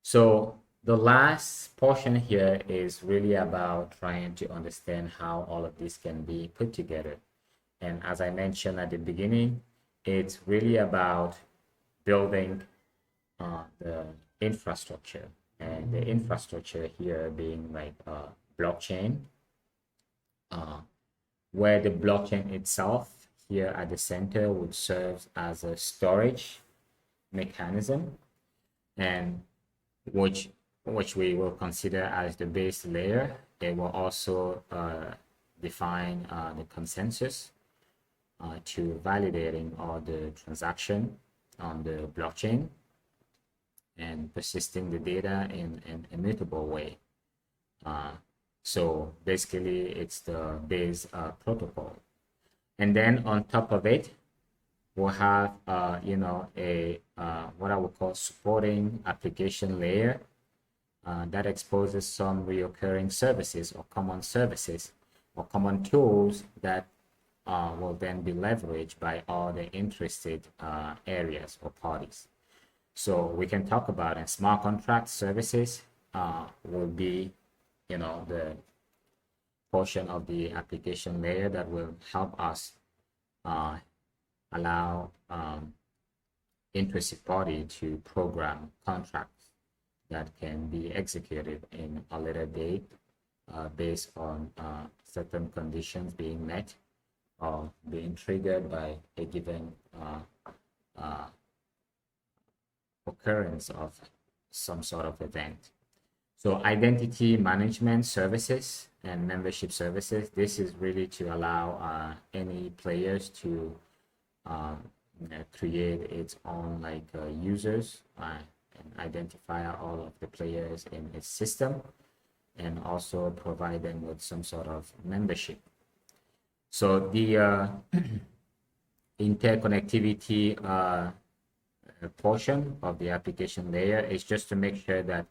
So the last portion here is really about trying to understand how all of this can be put together. And as I mentioned at the beginning, it's really about building the infrastructure, and the infrastructure here being like blockchain, uh, where the blockchain itself here at the center would serve as a storage mechanism, and which which we will consider as the base layer. It will also define the consensus to validating all the transaction on the blockchain and persisting the data in an immutable way. Uh, so basically, it's the base protocol. And then on top of it, we'll have, a what I would call supporting application layer that exposes some reoccurring services or common tools that will then be leveraged by all the interested areas or parties. So we can talk about and smart contract services will be, the portion of the application layer that will help us uh, allow interested party to program contracts that can be executed in a later date based on certain conditions being met or being triggered by a given uh, occurrence of some sort of event. So identity management services and membership services, this is really to allow any players to create its own users and identify all of the players in its system, and also provide them with some sort of membership. So the interconnectivity portion of the application layer is just to make sure that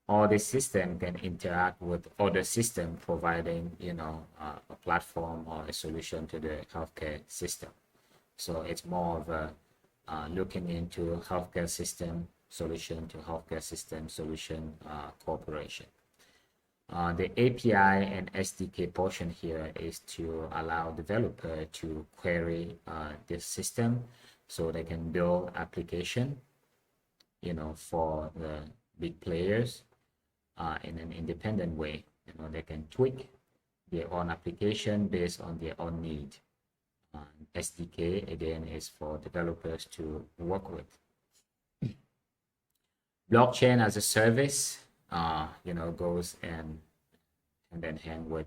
all the system can interact with other system, providing a platform or a solution to the healthcare system. So it's more of a looking into healthcare system solution to healthcare system solution cooperation. The API and SDK portion here is to allow developer to query this system so they can build application, for the big players in an independent way. They can tweak their own application based on their own need. SDK again is for developers to work with. Blockchain as a service, goes hand in hand with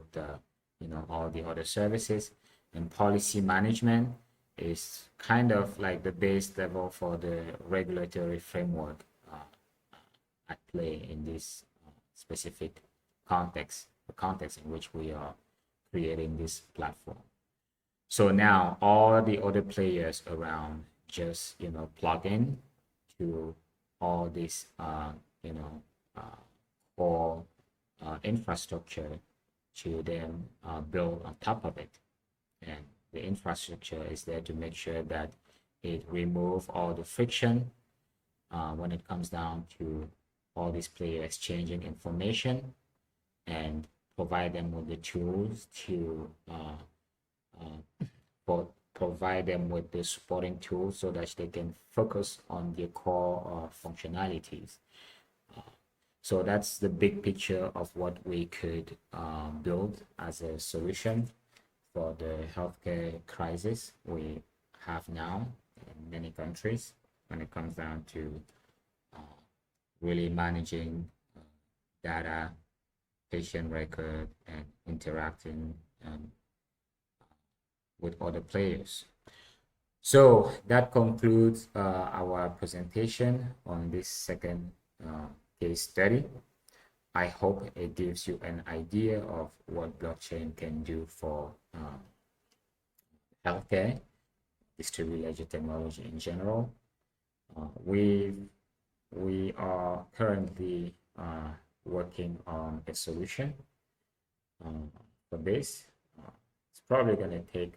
all the other services. And policy management is kind of like the base level for the regulatory framework at play in this specific context, the context in which we are creating this platform. So now all the other players around just plug in to all this core infrastructure to then build on top of it. And the infrastructure is there to make sure that it removes all the friction when it comes down to all these players exchanging information, and provide them with the tools to provide them with the supporting tools so that they can focus on their core functionalities. So that's the big picture of what we could build as a solution for the healthcare crisis we have now in many countries when it comes down to really managing data, patient record, and interacting with other players. So that concludes our presentation on this second case study. I hope it gives you an idea of what blockchain can do for healthcare, distributed ledger technology in general. We are currently working on a solution for this. It's probably going to take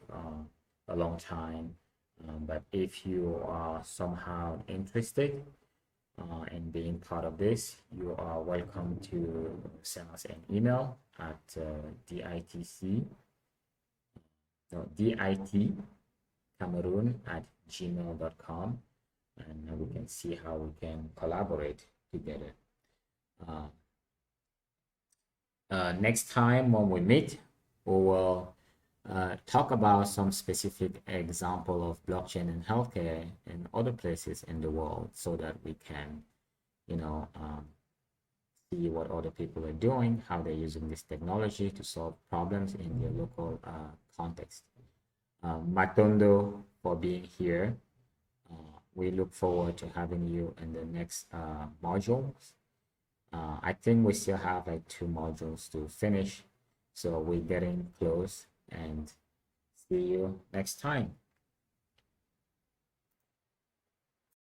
a long time, but if you are somehow interested, and being part of this, you are welcome to send us an email at DITC, no, DIT Cameroon at gmail.com, and we can see how we can collaborate together. Uh, Next time when we meet, we will talk about some specific example of blockchain in healthcare and other places in the world so that we can, you know, see what other people are doing, how they're using this technology to solve problems in their local context. Matondo for being here. We look forward to having you in the next modules. I think we still have like 2 modules to finish, so we're getting close, and see you next time.